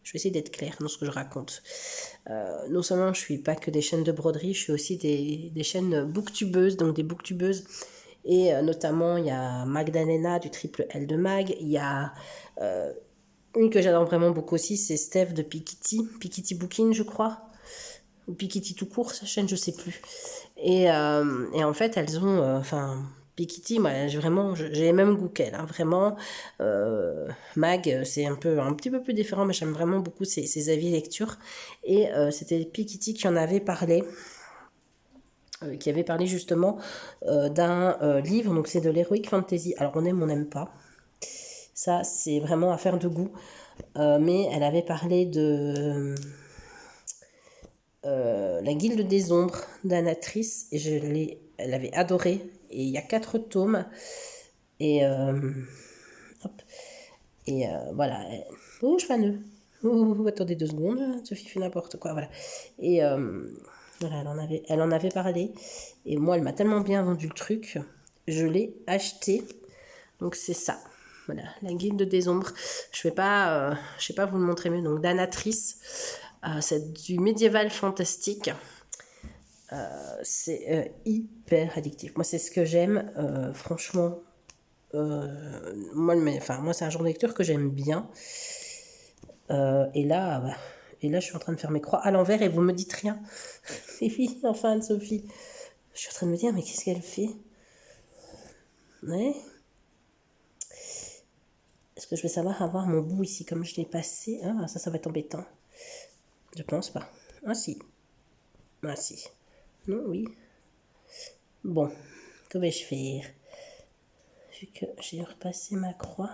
je vais essayer d'être claire dans ce que je raconte. Non seulement je suis pas que des chaînes de broderie, je suis aussi des chaînes booktubeuses, donc des booktubeuses. Et notamment, il y a Magdalena du Triple L de Mag, il y a une que j'adore vraiment beaucoup aussi, c'est Steph de Pikitty Booking, je crois. Ou Pikitty tout court, sa chaîne, je sais plus. Et en fait, elles ont... Pikitty, moi, j'ai les mêmes goûts qu'elle, hein, vraiment. Mag, c'est un petit peu plus différent, mais j'aime vraiment beaucoup ses avis lecture. Et c'était Pikitty qui en avait parlé, qui avait parlé justement d'un livre, donc c'est de l'Heroic Fantasy. Alors on aime, on n'aime pas. Ça, c'est vraiment affaire de goût. Mais elle avait parlé de La Guilde des Ombres d'Anatrice et elle avait adoré. Et il y a 4 tomes. Et hop. Et voilà. Oh, je fais un nœud. Oh, attendez 2 secondes. Sophie fait n'importe quoi. Voilà. Et voilà, elle en avait parlé. Et moi, elle m'a tellement bien vendu le truc. Je l'ai acheté. Donc c'est ça. Voilà, la Guilde des Ombres. Je sais pas vous le montrer mieux. Donc d'Anatrice. C'est du médiéval fantastique. C'est hyper addictif. Moi, c'est ce que j'aime. Franchement, moi, c'est un genre de lecture que j'aime bien. Et là, je suis en train de faire mes croix à l'envers et vous me dites rien. Et oui, enfin, Sophie. Je suis en train de me dire, mais qu'est-ce qu'elle fait? Ouais. Est-ce que je vais savoir avoir mon bout ici comme je l'ai passé? Ah, ça va être embêtant. Je pense pas. Ah si. Ah si. Non, oui. Bon, que vais-je faire? Vu que j'ai repassé ma croix.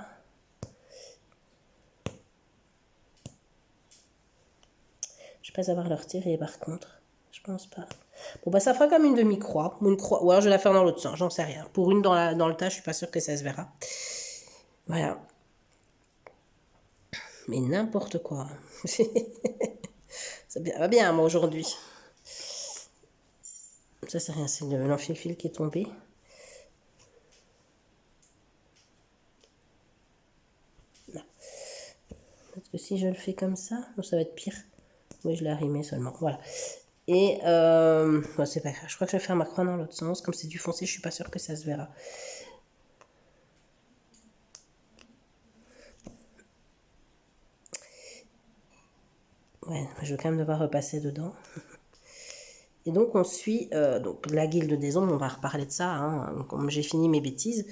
Je vais pas savoir le retirer par contre. Je pense pas. Bon bah ça fera comme une demi-croix. Ou une croix. Ou alors je vais la faire dans l'autre sens, j'en sais rien. Pour une dans le tas, je suis pas sûre que ça se verra. Voilà. Mais n'importe quoi. Ça va bien moi aujourd'hui. Ça c'est rien, c'est l'enfil-fil qui est tombé. Peut-être que si je le fais comme ça, ça va être pire. Oui, je l'ai arrimé seulement. Voilà. Et c'est pas grave. Je crois que je vais faire ma croix dans l'autre sens. Comme c'est du foncé, je suis pas sûre que ça se verra. Ouais, je vais quand même devoir repasser dedans. Et donc on suit donc la Guilde des Ombres, on va reparler de ça, hein, comme j'ai fini mes bêtises.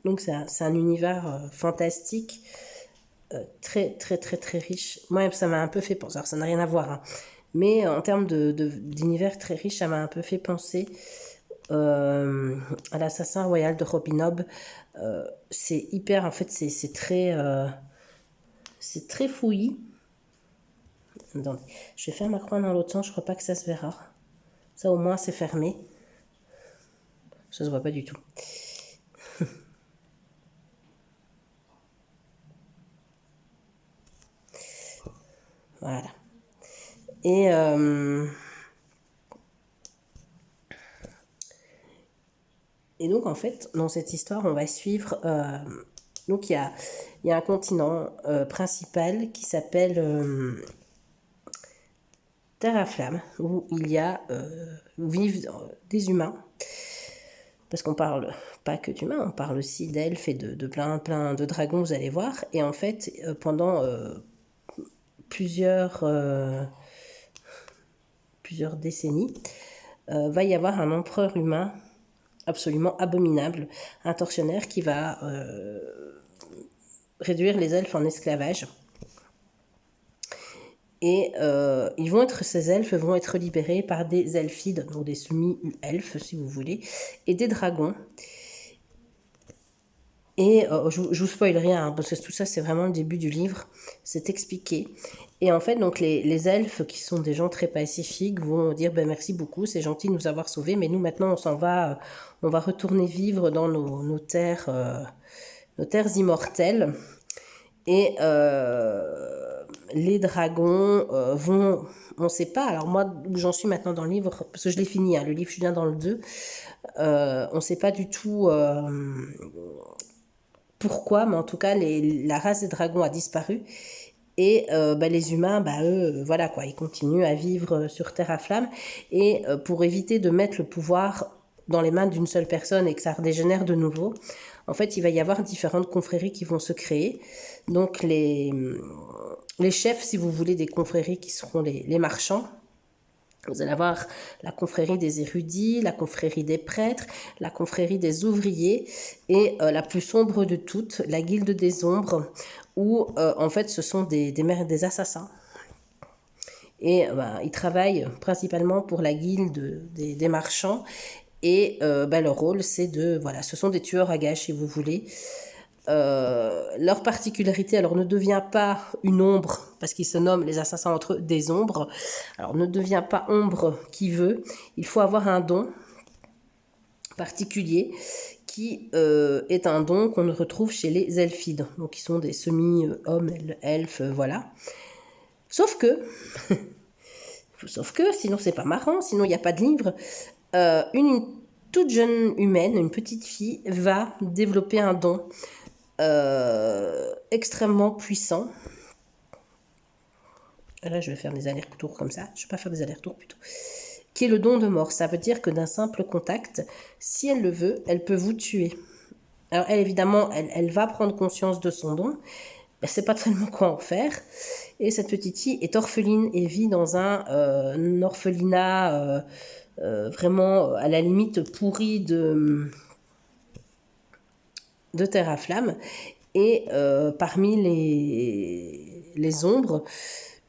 Donc c'est un univers fantastique, très très très très riche. Moi ça m'a un peu fait penser, alors ça n'a rien à voir, hein, mais en termes d'univers très riche, ça m'a un peu fait penser à l'assassin royal de Robin Hood. C'est hyper, en fait c'est très fouillis. Attendez, je vais faire ma croix dans l'autre sens, je crois pas que ça se verra. Ça au moins c'est fermé. Ça se voit pas du tout. Voilà. Et donc en fait, dans cette histoire, on va suivre. Donc il y a un continent principal qui s'appelle Terre à Flamme, où où vivent des humains. Parce qu'on parle pas que d'humains, on parle aussi d'elfes et de plein de dragons, vous allez voir. Et en fait, pendant plusieurs décennies, va y avoir un empereur humain absolument abominable, un tortionnaire qui va réduire les elfes en esclavage. Et ces elfes vont être libérés par des elfides, donc des semi-elfes si vous voulez, et des dragons. Et je vous spoil rien, hein, parce que tout ça c'est vraiment le début du livre, c'est expliqué. Et en fait, donc les elfes, qui sont des gens très pacifiques, vont dire ben, merci beaucoup, c'est gentil de nous avoir sauvés, mais nous maintenant on s'en va, on va retourner vivre dans nos terres immortelles. Et les dragons vont, on ne sait pas, alors moi où j'en suis maintenant dans le livre, parce que je l'ai fini, hein, le livre je suis bien dans le 2, on ne sait pas du tout pourquoi, mais en tout cas la race des dragons a disparu. Et les humains, eux, voilà quoi, ils continuent à vivre sur Terre à Flamme. Et pour éviter de mettre le pouvoir dans les mains d'une seule personne et que ça redégénère de nouveau, en fait, il va y avoir différentes confréries qui vont se créer. Donc les chefs, si vous voulez, des confréries qui seront les marchands. Vous allez avoir la confrérie des érudits, la confrérie des prêtres, la confrérie des ouvriers et la plus sombre de toutes, la Guilde des Ombres, où en fait ce sont des assassins. Et ils travaillent principalement pour la guilde des marchands. Et leur rôle, c'est ce sont des tueurs à gages, si vous voulez. Leur particularité, alors ne devient pas une ombre, parce qu'ils se nomment les assassins entre eux des ombres. Alors ne devient pas ombre qui veut. Il faut avoir un don particulier qui est un don qu'on retrouve chez les elfides, donc qui sont des semi-hommes, elfes, voilà. Sauf que sinon c'est pas marrant, sinon il n'y a pas de livre. Une toute jeune humaine, une petite fille, va développer un don extrêmement puissant. Là, je vais faire des allers-retours comme ça. Je ne vais pas faire des allers-retours plutôt. Qui est le don de mort. Ça veut dire que d'un simple contact, si elle le veut, elle peut vous tuer. Alors elle, évidemment, elle va prendre conscience de son don. Elle ne sait pas tellement quoi en faire. Et cette petite fille est orpheline et vit dans un orphelinat vraiment à la limite pourri de Terre à Flamme. Et parmi les ombres,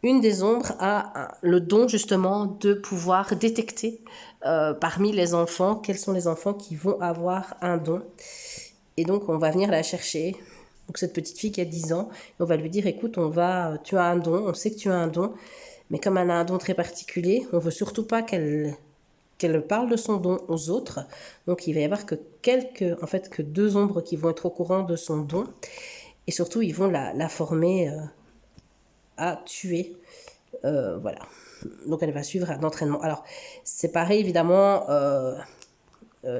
une des ombres a le don justement de pouvoir détecter parmi les enfants quels sont les enfants qui vont avoir un don. Et donc on va venir la chercher. Donc cette petite fille qui a 10 ans, on va lui dire écoute, tu as un don, on sait que tu as un don, mais comme elle a un don très particulier, on veut surtout pas qu'elle parle de son don aux autres. Donc il va y avoir que que 2 ombres qui vont être au courant de son don. Et surtout, ils vont la former à tuer. Voilà. Donc elle va suivre un entraînement. Alors, c'est pareil, évidemment,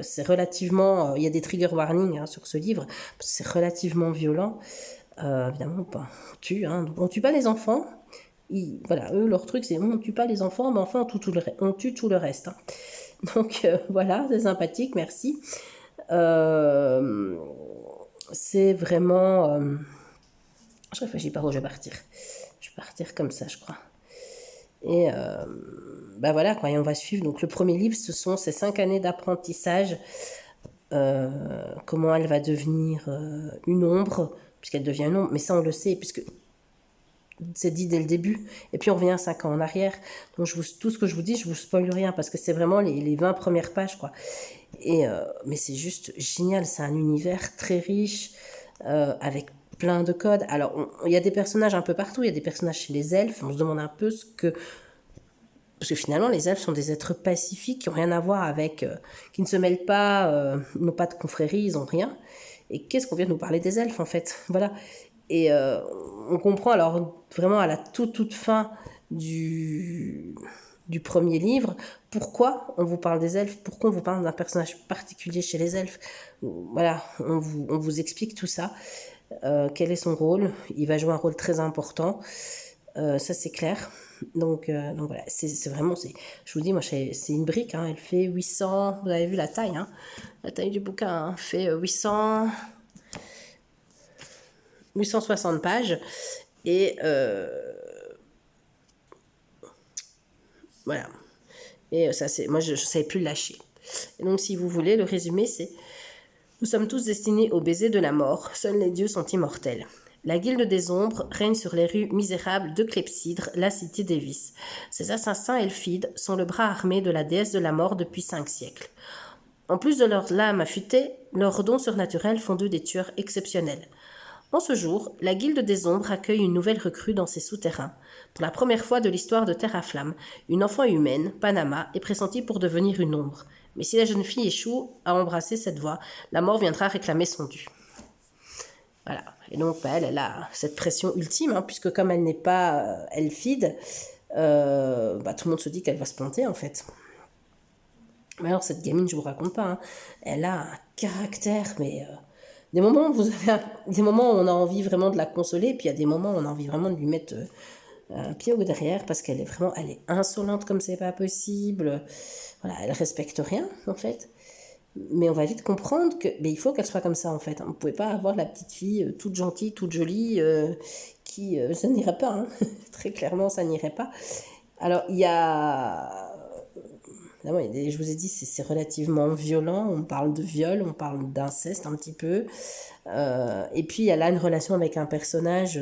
c'est relativement... Il y a des trigger warnings sur ce livre, parce que c'est relativement violent. Évidemment, on tue. On tue pas les enfants. Voilà, eux, leur truc, c'est on tue pas les enfants, mais enfin, on tue tout le reste. Donc, voilà, c'est sympathique, merci. C'est vraiment... je réfléchis par où je vais partir. Je vais partir comme ça, je crois. Et bah voilà quoi, et on va suivre. Donc le premier livre, ce sont ces 5 années d'apprentissage, comment elle va devenir une ombre, puisqu'elle devient une ombre, mais ça on le sait, puisque c'est dit dès le début, et puis on revient 5 ans en arrière. Donc tout ce que je vous dis, je vous spoil rien, parce que c'est vraiment les 20 premières pages, quoi. Et, mais c'est juste génial, c'est un univers très riche, avec plein de codes. Alors, il y a des personnages un peu partout, il y a des personnages chez les elfes, on se demande un peu ce que... Parce que finalement, les elfes sont des êtres pacifiques qui n'ont rien à voir avec... qui ne se mêlent pas, n'ont pas de confrérie, ils n'ont rien. Et qu'est-ce qu'on vient de nous parler des elfes, en fait? Voilà. Et on comprend alors vraiment à la toute fin du premier livre pourquoi on vous parle des elfes, pourquoi on vous parle d'un personnage particulier chez les elfes. Voilà, on vous explique tout ça. Quel est son rôle? Il va jouer un rôle très important. Ça c'est clair. Donc voilà, c'est vraiment, je vous dis, moi c'est une brique, hein, elle fait 800, vous avez vu la taille, hein, la taille du bouquin, hein, fait 860 pages. Et voilà. Et ça, moi, je ne savais plus le lâcher. Et donc, si vous voulez, le résumé, c'est: nous sommes tous destinés au baiser de la mort. Seuls les dieux sont immortels. La guilde des ombres règne sur les rues misérables de Clepsydre, la cité des vices. Ces assassins elfides sont le bras armé de la déesse de la mort depuis 5 siècles. En plus de leur lame affûtée, leurs dons surnaturels font d'eux des tueurs exceptionnels. En ce jour, la Guilde des Ombres accueille une nouvelle recrue dans ses souterrains. Pour la première fois de l'histoire de Terre à Flamme, une enfant humaine, Panama, est pressentie pour devenir une ombre. Mais si la jeune fille échoue à embrasser cette voie, la mort viendra réclamer son dû. Voilà. Et donc, elle a cette pression ultime, hein, puisque comme elle n'est pas elfide, tout le monde se dit qu'elle va se planter, en fait. Mais alors, cette gamine, je vous raconte pas, hein, elle a un caractère, mais... des moments où des moments où on a envie vraiment de la consoler, et puis il y a des moments où on a envie vraiment de lui mettre un pied au derrière, parce qu'elle est vraiment, elle est insolente comme c'est pas possible. Voilà, elle respecte rien, en fait. Mais on va vite comprendre que, il faut qu'elle soit comme ça, en fait. On ne pouvait pas avoir la petite fille toute gentille, toute jolie, qui, ça n'irait pas, hein. Très clairement, ça n'irait pas. Alors, il y a... je vous ai dit, c'est relativement violent. On parle de viol, on parle d'inceste un petit peu. Et puis, il y a là une relation avec un personnage,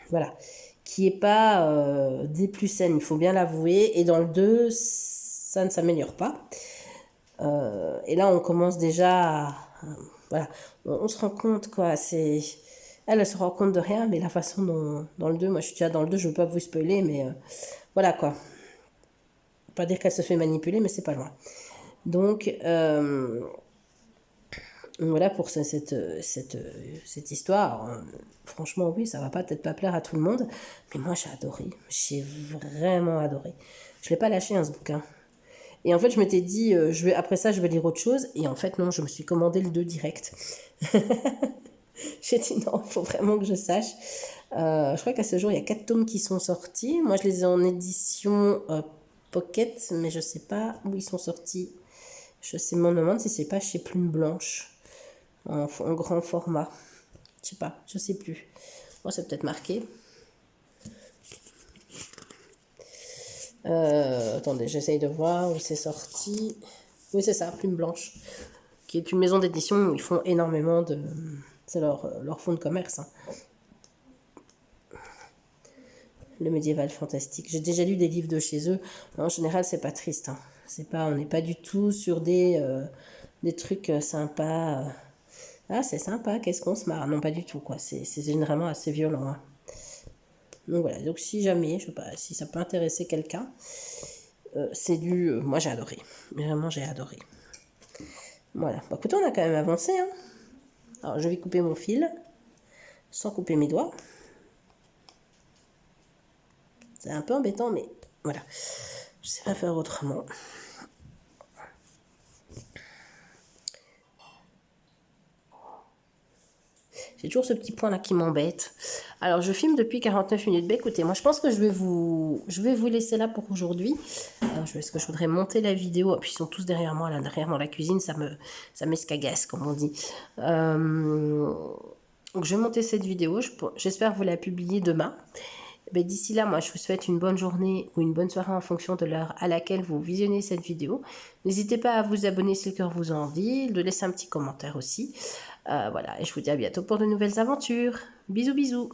voilà, qui n'est pas des plus saines, il faut bien l'avouer. Et dans le 2, ça ne s'améliore pas. Et là, on commence déjà à... voilà, on se rend compte, quoi. Elle se rend compte de rien, mais la façon dont... Dans le 2, moi je suis déjà dans le 2, je ne veux pas vous spoiler, mais voilà, quoi. Pas dire qu'elle se fait manipuler, mais c'est pas loin. Donc, voilà pour cette histoire. Alors, franchement, oui, ça va peut-être pas plaire à tout le monde, mais moi j'ai adoré. J'ai vraiment adoré. Je l'ai pas lâché, hein, ce bouquin. Et en fait, je m'étais dit, après ça, je vais lire autre chose. Et en fait, non, je me suis commandé le 2 direct. J'ai dit non, il faut vraiment que je sache. Je crois qu'à ce jour, il y a 4 tomes qui sont sortis. Moi, je les ai en édition Pocket, mais je sais pas où ils sont sortis. Me demande si c'est pas chez Plume Blanche, en grand format. Je sais pas, je sais plus. Bon, c'est peut-être marqué. Attendez, j'essaye de voir où c'est sorti. Oui, c'est ça, Plume Blanche, qui est une maison d'édition où ils font énormément de... C'est leur fonds de commerce, hein. Le médiéval fantastique. J'ai déjà lu des livres de chez eux. En général, c'est pas triste, hein. On n'est pas du tout sur des trucs sympas. Ah, c'est sympa, qu'est-ce qu'on se marre. Non, pas du tout, quoi. C'est généralement assez violent, hein. Donc voilà, donc si jamais, je sais pas, si ça peut intéresser quelqu'un, c'est moi j'ai adoré. Vraiment, j'ai adoré. Voilà. Bah, écoutez, on a quand même avancé, hein. Alors, je vais couper mon fil, sans couper mes doigts. C'est un peu embêtant, mais voilà. Je sais pas faire autrement. J'ai toujours ce petit point là qui m'embête. Alors je filme depuis 49 minutes. Écoutez, moi je pense que je vais vous laisser là pour aujourd'hui. Parce que je voudrais monter la vidéo. Et puis ils sont tous derrière moi, là derrière dans la cuisine. Ça m'escagasse, comme on dit. Donc je vais monter cette vidéo. J'espère vous la publier demain. D'ici là, moi, je vous souhaite une bonne journée ou une bonne soirée en fonction de l'heure à laquelle vous visionnez cette vidéo. N'hésitez pas à vous abonner si le cœur vous en dit, de laisser un petit commentaire aussi. Voilà, et je vous dis à bientôt pour de nouvelles aventures. Bisous, bisous.